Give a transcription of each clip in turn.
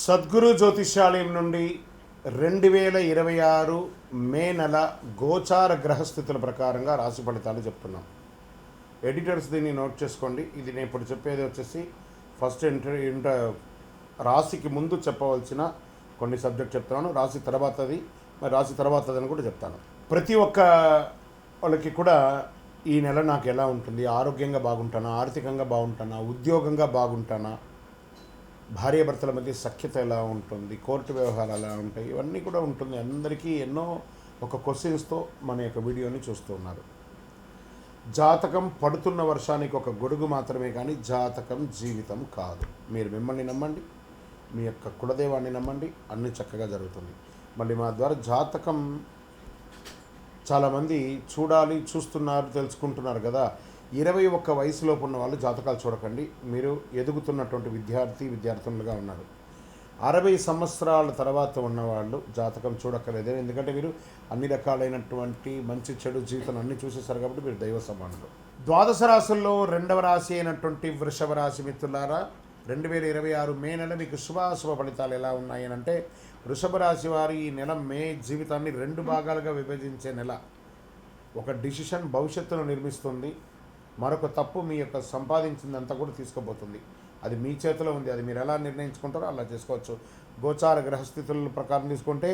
సద్గురు జ్యోతిష్యాలయం నుండి 2026 మే నెల గోచార గ్రహస్థితుల ప్రకారంగా రాశి ఫలితాలు చెప్తున్నాం. ఎడిటర్స్ దీన్ని నోట్ చేసుకోండి. ఇది నేను ఇప్పుడు చెప్పేది వచ్చేసి ఫస్ట్ రాశికి ముందు చెప్పవలసిన కొన్ని సబ్జెక్ట్ చెప్తాను, రాశి తర్వాతది, మరి రాశి తర్వాతదని కూడా చెప్తాను. ప్రతి ఒక్క వాళ్ళకి కూడా ఈ నెల నాకు ఎలా ఉంటుంది, ఆరోగ్యంగా బాగుంటానా, ఆర్థికంగా బాగుంటానా, ఉద్యోగంగా బాగుంటానా, భార్యాభర్తల మధ్య సఖ్యత ఎలా ఉంటుంది, కోర్టు వ్యవహారాలు ఎలా ఉంటాయి, ఇవన్నీ కూడా ఉంటుంది. అందరికీ ఎన్నో ఒక క్వశ్చన్స్తో మన యొక్క వీడియోని చూస్తూ ఉన్నారు. జాతకం పడుతున్న వర్షానికి ఒక గొడుగు మాత్రమే, కానీ జాతకం జీవితం కాదు. మీరు మిమ్మల్ని నమ్మండి, మీ యొక్క కులదేవాన్ని నమ్మండి, అన్నీ చక్కగా జరుగుతుంది. మళ్ళీ మా ద్వారా జాతకం చాలామంది చూస్తున్నారు, తెలుసుకుంటున్నారు కదా. 21 వయసులోపు ఉన్న వాళ్ళు జాతకాలు చూడకండి. మీరు ఎదుగుతున్నటువంటి విద్యార్థులుగా ఉన్నారు. 60 సంవత్సరాల తర్వాత ఉన్నవాళ్ళు జాతకం చూడక్కర్లేదు. ఎందుకంటే మీరు అన్ని రకాలైనటువంటి మంచి చెడు జీవితం అన్నీ చూసేసారు కాబట్టి మీరు దైవ సమానులు. ద్వాదశ రాశుల్లో 2వ రాశి అయినటువంటి వృషభ రాశి మిత్రులారా, 2026 మే నెల మీకు శుభాశుభ ఫలితాలు ఎలా ఉన్నాయి అని అంటే, వృషభ రాశి వారి ఈ నెల మే జీవితాన్ని 2 భాగాలుగా విభజించే నెల. ఒక డిసిషన్ భవిష్యత్తును నిర్మిస్తుంది, మరొక తప్పు మీ యొక్క సంపాదించిందంతా కూడా తీసుకుపోతుంది. అది మీ చేతిలో ఉంది. అది మీరు ఎలా నిర్ణయించుకుంటారో అలా చేసుకోవచ్చు. గోచార గ్రహస్థితుల ప్రకారం తీసుకుంటే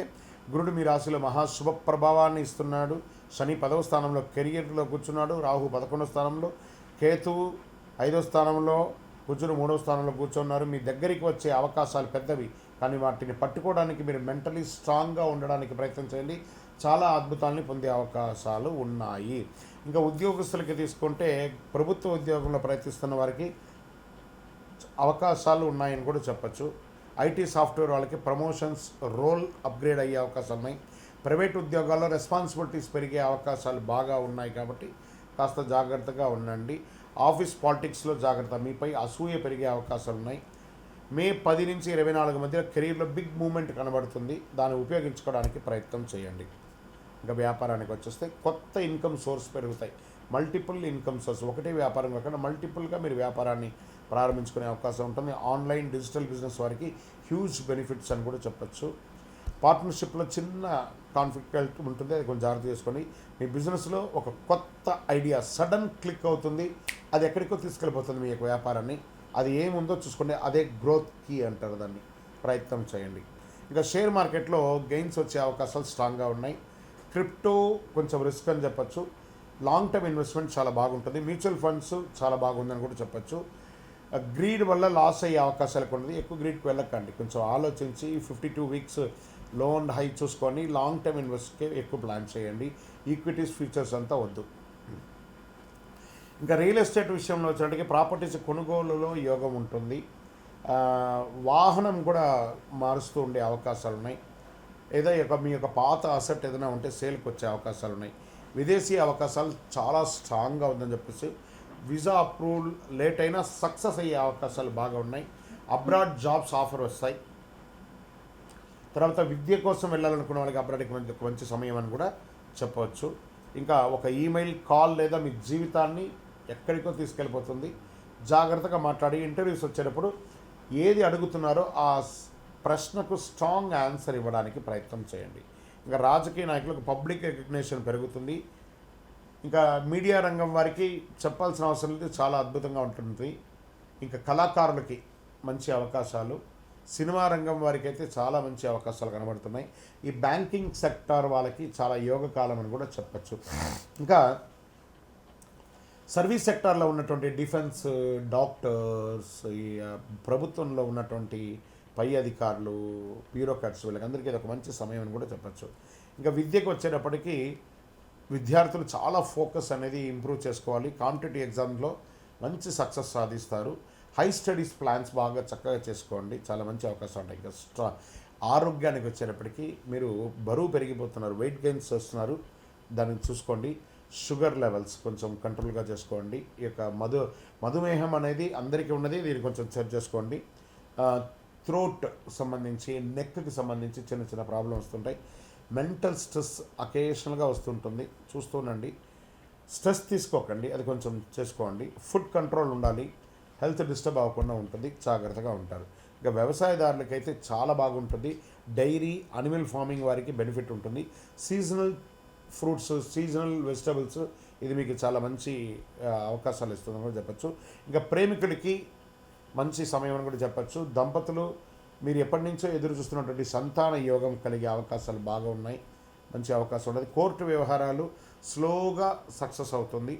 గురుడు మీ రాశిలో మహాశుభ ప్రభావాన్ని ఇస్తున్నాడు. శని 10వ స్థానంలో కెరియర్లో కూర్చున్నాడు. రాహు 11వ స్థానంలో, కేతువు 5వ స్థానంలో, కుజుడు 3వ స్థానంలో కూర్చున్నారు. మీ దగ్గరికి వచ్చే అవకాశాలు పెద్దవి, కానీ వాటిని పట్టుకోవడానికి మీరు మెంటలీ స్ట్రాంగ్గా ఉండడానికి ప్రయత్నం చేయండి. చాలా అద్భుతాలని పొందే అవకాశాలు ఉన్నాయి. ఇంకా ఉద్యోగస్తులకి తీసుకుంటే ప్రభుత్వ ఉద్యోగంలో ప్రయత్నిస్తున్న వారికి అవకాశాలు ఉన్నాయని కూడా చెప్పచ్చు. ఐటీ సాఫ్ట్వేర్ వాళ్ళకి ప్రమోషన్స్, రోల్ అప్గ్రేడ్ అయ్యే అవకాశాలు ఉన్నాయి. ప్రైవేట్ ఉద్యోగాల్లో రెస్పాన్సిబిలిటీస్ పెరిగే అవకాశాలు బాగా ఉన్నాయి కాబట్టి కాస్త జాగ్రత్తగా ఉండండి. ఆఫీస్ పాలిటిక్స్లో జాగ్రత్త, మీపై అసూయ పెరిగే అవకాశాలు ఉన్నాయి. మే 10 నుంచి 24 మధ్య కెరీర్లో బిగ్ మూమెంట్ కనబడుతుంది. దాన్ని ఉపయోగించుకోవడానికి ప్రయత్నం చేయండి. ఇంకా వ్యాపారానికి వచ్చేస్తే కొత్త ఇన్కమ్ సోర్స్ పెరుగుతాయి. మల్టిపుల్ ఇన్కమ్ సోర్స్, ఒకటే వ్యాపారం కాకుండా మల్టిపుల్గా మీరు వ్యాపారాన్ని ప్రారంభించుకునే అవకాశం ఉంటుంది. ఆన్లైన్ డిజిటల్ బిజినెస్ వారికి హ్యూజ్ బెనిఫిట్స్ అని కూడా చెప్పచ్చు. పార్ట్నర్షిప్లో చిన్న కాన్ఫ్లిక్ట్ ఉంటుంది, అది కొంచెం జాగ్రత్త చేసుకొని మీ బిజినెస్లో ఒక కొత్త ఐడియా సడన్ క్లిక్ అవుతుంది. అది ఎక్కడికో తీసుకెళ్ళిపోతుంది మీ యొక్క వ్యాపారాన్ని. అది ఏముందో చూసుకోండి, అదే గ్రోత్ కీ అంటారు దాన్ని. ప్రయత్నం చేయండి. ఇంకా షేర్ మార్కెట్లో గెయిన్స్ వచ్చే అవకాశాలు స్ట్రాంగ్గా ఉన్నాయి. క్రిప్టో కొంచెం రిస్క్ అని చెప్పచ్చు. లాంగ్ టర్మ్ ఇన్వెస్ట్మెంట్ చాలా బాగుంటుంది. మ్యూచువల్ ఫండ్స్ చాలా బాగుందని కూడా చెప్పచ్చు. గ్రీడ్ వల్ల లాస్ అయ్యే అవకాశాలు ఉంటుంది. ఎక్కువ గ్రీడ్కి వెళ్ళకండి. కొంచెం ఆలోచించి 52 వీక్స్ లో అండ్ హై చూసుకొని లాంగ్ టర్మ్ ఇన్వెస్ట్కి ఎక్కువ ప్లాన్ చేయండి. ఈక్విటీస్, ఫ్యూచర్స్ అంతా వద్దు. ఇంకా రియల్ ఎస్టేట్ విషయంలో వచ్చేటికి ప్రాపర్టీస్ కొనుగోలులో యోగం ఉంటుంది. వాహనం కూడా మారుస్తూ ఉండే అవకాశాలు ఉన్నాయి. ఏదో మీ యొక్క పాత అసెట్ ఏదైనా ఉంటే సేల్కి వచ్చే అవకాశాలు ఉన్నాయి. విదేశీ అవకాశాలు చాలా స్ట్రాంగ్గా ఉందని చెప్పేసి వీసా అప్రూవల్ లేట్ అయినా సక్సెస్ అయ్యే అవకాశాలు బాగా ఉన్నాయి. అబ్రాడ్ జాబ్స్ ఆఫర్ వస్తాయి. తర్వాత విద్య కోసం వెళ్ళాలనుకున్న వాళ్ళకి అబ్రాడ్కి మంచి సమయం అని కూడా చెప్పవచ్చు. ఇంకా ఒక ఈమెయిల్, కాల్ లేదా మీ జీవితాన్ని ఎక్కడికో తీసుకెళ్ళిపోతుంది. జాగ్రత్తగా మాట్లాడి ఇంటర్వ్యూస్ వచ్చేటప్పుడు ఏది అడుగుతున్నారో ఆ ప్రశ్నకు స్ట్రాంగ్ ఆన్సర్ ఇవ్వడానికి ప్రయత్నం చేయండి. ఇంకా రాజకీయ నాయకులకు పబ్లిక్ రికగ్నిషన్ పెరుగుతుంది. ఇంకా మీడియా రంగం వారికి చెప్పాల్సిన అవసరం లేదు, చాలా అద్భుతంగా ఉంటుంది. ఇంకా కళాకారులకి మంచి అవకాశాలు, సినిమా రంగం వారికి అయితే చాలా మంచి అవకాశాలు కనబడుతున్నాయి. ఈ బ్యాంకింగ్ సెక్టార్ వాళ్ళకి చాలా యోగకాలం అని కూడా చెప్పచ్చు. ఇంకా సర్వీస్ సెక్టార్లో ఉన్నటువంటి డిఫెన్స్, డాక్టర్స్, ఈ ప్రభుత్వంలో ఉన్నటువంటి పై అధికారులు, బ్యూరోక్రాట్స్, వీళ్ళకందరికీ ఇది ఒక మంచి సమయం అని కూడా చెప్పచ్చు. ఇంకా విద్యకు వచ్చేటప్పటికీ విద్యార్థులు చాలా ఫోకస్ అనేది ఇంప్రూవ్ చేసుకోవాలి. కాంపిటేటివ్ ఎగ్జామ్లో మంచి సక్సెస్ సాధిస్తారు. హై స్టడీస్ ప్లాన్స్ బాగా చక్కగా చేసుకోండి, చాలా మంచి అవకాశాలు ఉంటాయి. ఇంకా ఆరోగ్యానికి వచ్చేటప్పటికి మీరు బరువు పెరిగిపోతున్నారు, వెయిట్ గెయిన్స్ చేస్తున్నారు, దాన్ని చూసుకోండి. షుగర్ లెవెల్స్ కొంచెం కంట్రోల్గా చేసుకోండి. ఈ యొక్క మధుమేహం అనేది అందరికీ ఉన్నది, దీన్ని కొంచెం చెక్ చేసుకోండి. థ్రోట్ సంబంధించి, నెక్కి సంబంధించి చిన్న చిన్న ప్రాబ్లమ్స్ వస్తుంటాయి. మెంటల్ స్ట్రెస్ అకేషనల్గా వస్తుంటుంది, చూస్తూనండి. స్ట్రెస్ తీసుకోకండి, అది కొంచెం చేసుకోండి. ఫుడ్ కంట్రోల్ ఉండాలి, హెల్త్ డిస్టర్బ్ అవ్వకుండా ఉంటుంది, జాగ్రత్తగా ఉంటారు. ఇక వ్యవసాయదారులకైతే చాలా బాగుంటుంది. డైరీ, అనిమల్ ఫార్మింగ్ వారికి బెనిఫిట్ ఉంటుంది. సీజనల్ ఫ్రూట్స్, సీజనల్ వెజిటబుల్స్, ఇది మీకు చాలా మంచి అవకాశాలు ఇస్తుందని కూడా చెప్పచ్చు. ఇంకా ప్రేమికులకి మంచి సమయం అని కూడా చెప్పచ్చు. దంపతులు మీరు ఎప్పటి నుంచో ఎదురు చూస్తున్నటువంటి సంతాన యోగం కలిగే అవకాశాలు బాగా ఉన్నాయి. మంచి అవకాశం ఉన్నది. కోర్టు వ్యవహారాలు స్లోగా సక్సెస్ అవుతుంది.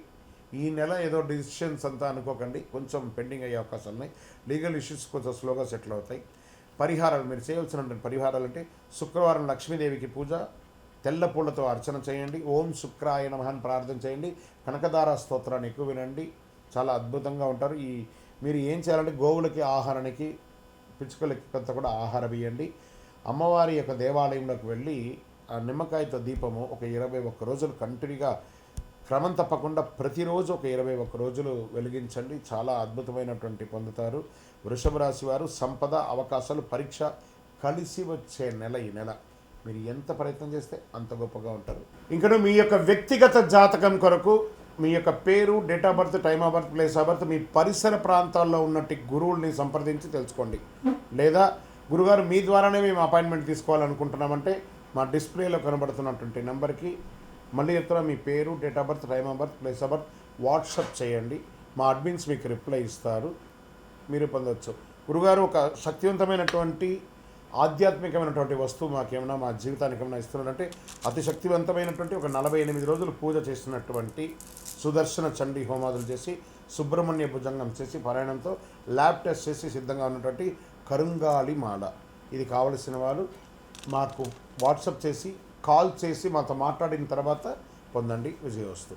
ఈ నెల ఏదో డిసిషన్స్ అంతా అనుకోకండి, కొంచెం పెండింగ్ అయ్యే అవకాశాలు ఉన్నాయి. లీగల్ ఇష్యూస్ కొంచెం స్లోగా సెటిల్ అవుతాయి. పరిహారాలు మీరు చేయవలసిన పరిహారాలు అంటే శుక్రవారం లక్ష్మీదేవికి పూజ, తెల్ల పూలతో అర్చన చేయండి, ఓం శుక్రాయ నమః అని ప్రార్థన చేయండి, కనకదార స్తోత్రాన్ని ఎక్కువ వినండి, చాలా అద్భుతంగా ఉంటారు. మీరు ఏం చేయాలంటే గోవులకి ఆహారానికి, పిచ్చుకలకి కొంత కూడా ఆహారం ఇవ్వండి. అమ్మవారి యొక్క దేవాలయంలోకి వెళ్ళి ఆ నిమ్మకాయతో దీపము ఒక 21 రోజులు కంటిన్యూగా క్రమం తప్పకుండా ప్రతిరోజు ఒక 21 రోజులు వెలిగించండి. చాలా అద్భుతమైనటువంటి పొందుతారు. వృషభ రాశి వారు సంపద, అవకాశాలు, పరీక్ష కలిసి వచ్చే నెల ఈ నెల. మీరు ఎంత ప్రయత్నం చేస్తే అంత గొప్పగా ఉంటారు. ఇంకా మీ యొక్క వ్యక్తిగత జాతకం కొరకు మీ యొక్క పేరు, date of birth, time of birth, place of birth, మీ పరిసర ప్రాంతాల్లో ఉన్నట్టు గురువుల్ని సంప్రదించి తెలుసుకోండి. లేదా గురుగారు మీ ద్వారానే మేము అపాయింట్మెంట్ తీసుకోవాలనుకుంటున్నామంటే మా డిస్ప్లేలో కనబడుతున్నటువంటి నెంబర్కి మళ్ళీ చెప్తున్నా, మీ పేరు, date of birth, time of birth, place of birth WhatsApp చేయండి. మా అడ్మిన్స్ మీకు రిప్లై ఇస్తారు, మీరు పొందవచ్చు. గురుగారు ఒక శక్తివంతమైనటువంటి ఆధ్యాత్మికమైనటువంటి వస్తువు మాకేమైనా మా జీవితానికి ఏమైనా ఇస్తున్నారంటే అతి శక్తివంతమైనటువంటి ఒక 48 రోజులు పూజ చేసినటువంటి సుదర్శన చండీ హోమాదులు చేసి, సుబ్రహ్మణ్య భుజంగం చేసి, పారాయణంతో ల్యాబ్ టెస్ట్ చేసి సిద్ధంగా ఉన్నటువంటి కరుంగాలి మాల. ఇది కావలసిన వాళ్ళు మాకు వాట్సాప్ చేసి, కాల్ చేసి మాతో మాట్లాడిన తర్వాత పొందండి. విజయోస్తు.